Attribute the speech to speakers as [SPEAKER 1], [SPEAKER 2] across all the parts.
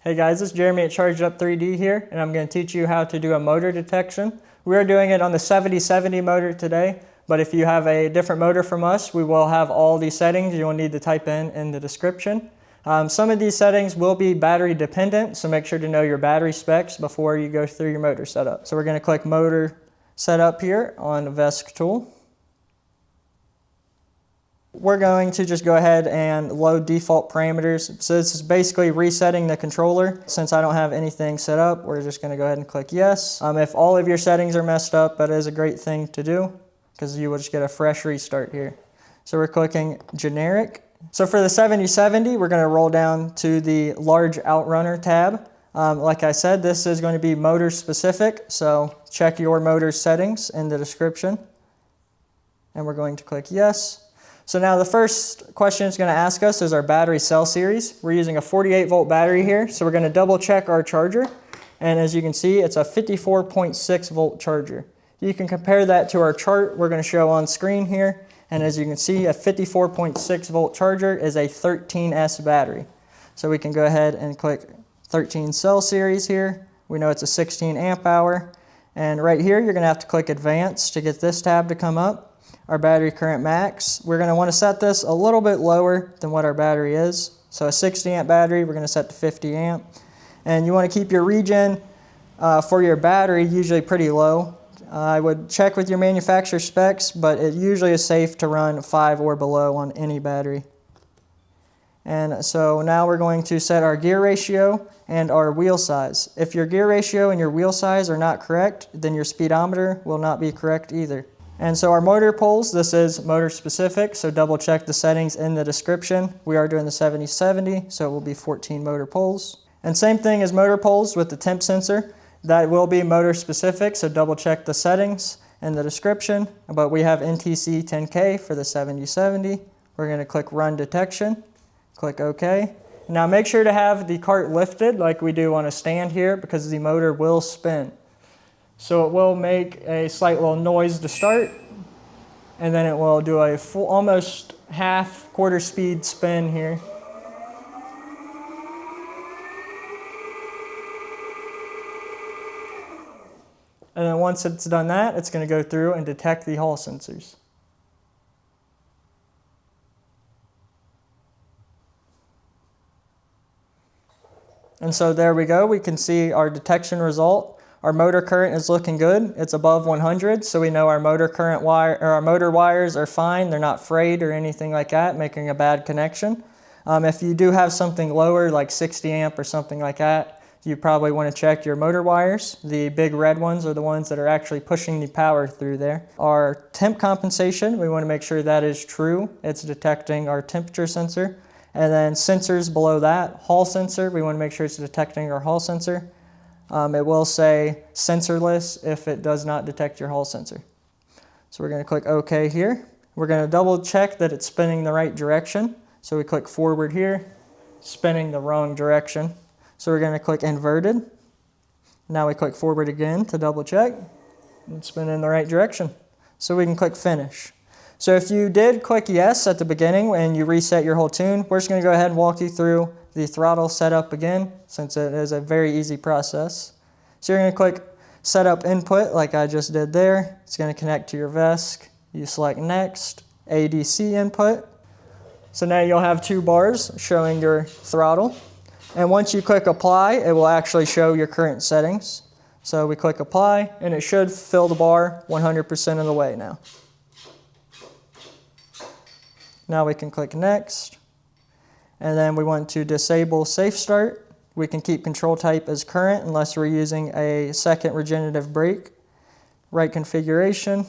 [SPEAKER 1] Hey guys, it's Jeremy at ChargedUp3D here, and I'm going to teach you how to do a motor detection. We are doing it on the 7070 motor today, but if you have a different motor from us, we will have all these settings you will need to type in the description. Some of these settings will be battery dependent, so make sure to know your battery specs before you go through your motor setup. So we're going to click Motor Setup here on the VESC tool. We're going to just go ahead and load default parameters. So this is basically resetting the controller. Since I don't have anything set up, we're just going to go ahead and click yes. If all of your settings are messed up, that is a great thing to do because you will just get a fresh restart here. So we're clicking generic. So for the 7070, we're going to roll down to the large Outrunner tab. Like I said, this is going to be motor specific, so check your motor settings in the description. And we're going to click yes. So now the first question it's going to ask us is our battery cell series. We're using a 48 volt battery here, so we're going to double check our charger. And as you can see, it's a 54.6 volt charger. You can compare that to our chart we're going to show on screen here. And as you can see, a 54.6 volt charger is a 13S battery. So we can go ahead and click 13 cell series here. We know it's a 16 amp hour. And right here, you're going to have to click advanced to get this tab to come up. Our battery current max, we're going to want to set this a little bit lower than what our battery is. So a 60 amp battery, we're going to set to 50 amp. And you want to keep your regen for your battery usually pretty low. I would check with your manufacturer specs, but it usually is safe to run 5 or below on any battery. And so now we're going to set our gear ratio and our wheel size. If your gear ratio and your wheel size are not correct, then your speedometer will not be correct either. And so our motor poles, this is motor specific, so double check the settings in the description. We are doing the 7070, so it will be 14 motor poles. And same thing as motor poles with the temp sensor. That will be motor specific, so double check the settings in the description. But we have NTC 10K for the 7070. We're going to click Run Detection, click OK. Now make sure to have the cart lifted like we do on a stand here because the motor will spin. So it will make a slight little noise to start, and then it will do a full, almost quarter speed spin here. And then once it's done that, it's going to go through and detect the Hall sensors. And so there we go. We can see our detection result. Our motor current is looking good. It's above 100, so we know our motor current wire or our motor wires are fine. They're not frayed or anything like that, making a bad connection. If you do have something lower, like 60 amp or something like that, you probably want to check your motor wires. The big red ones are the ones that are actually pushing the power through there. Our temp compensation, we want to make sure that is true. It's detecting our temperature sensor. And then sensors below that, Hall sensor, we want to make sure it's detecting our Hall sensor. It will say sensorless if it does not detect your Hall sensor. So we're going to click OK here. We're going to double check that it's spinning the right direction. So we click forward here, spinning the wrong direction. So we're going to click inverted. Now we click forward again to double check. It's spinning in the right direction. So we can click finish. So if you did click yes at the beginning and you reset your whole tune, we're just going to go ahead and walk you through the throttle setup again, since it is a very easy process. So you're going to click setup input like I just did there. It's going to connect to your VESC. You select next, ADC input. So now you'll have 2 bars showing your throttle. And once you click apply, it will actually show your current settings. So we click apply and it should fill the bar 100% of the way now. Now we can click next. And then we want to disable safe start. We can keep control type as current unless we're using a second regenerative brake. Right configuration,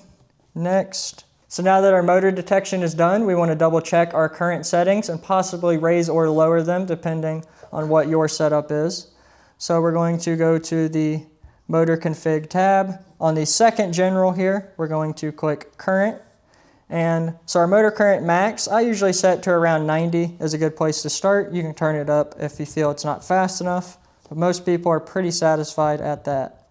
[SPEAKER 1] next. So now that our motor detection is done, we want to double check our current settings and possibly raise or lower them depending on what your setup is. So we're going to go to the motor config tab. On the second general here, we're going to click current. And so our motor current max, I usually set to around 90 is a good place to start. You can turn it up if you feel it's not fast enough, but most people are pretty satisfied at that.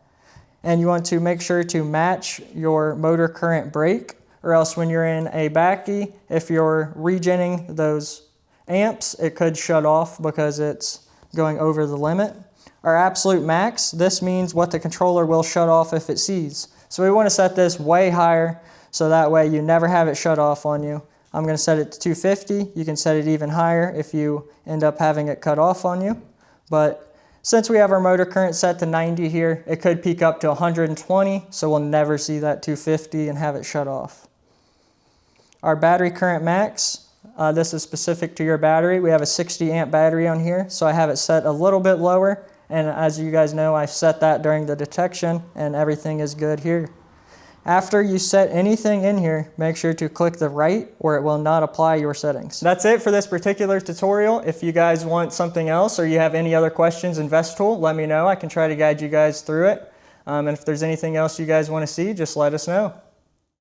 [SPEAKER 1] And you want to make sure to match your motor current brake, or else when you're in a backy, if you're regenning those amps, it could shut off because it's going over the limit. Our absolute max, this means what the controller will shut off if it sees. So we want to set this way higher so that way you never have it shut off on you. I'm going to set it to 250. You can set it even higher if you end up having it cut off on you. But since we have our motor current set to 90 here, it could peak up to 120, so we'll never see that 250 and have it shut off. Our battery current max, this is specific to your battery. We have a 60 amp battery on here, so I have it set a little bit lower. And as you guys know, I set that during the detection and everything is good here. After you set anything in here, make sure to click the right or it will not apply your settings. That's it for this particular tutorial. If you guys want something else or you have any other questions in VESC Tool, let me know. I can try to guide you guys through it. And if there's anything else you guys want to see, just let us know.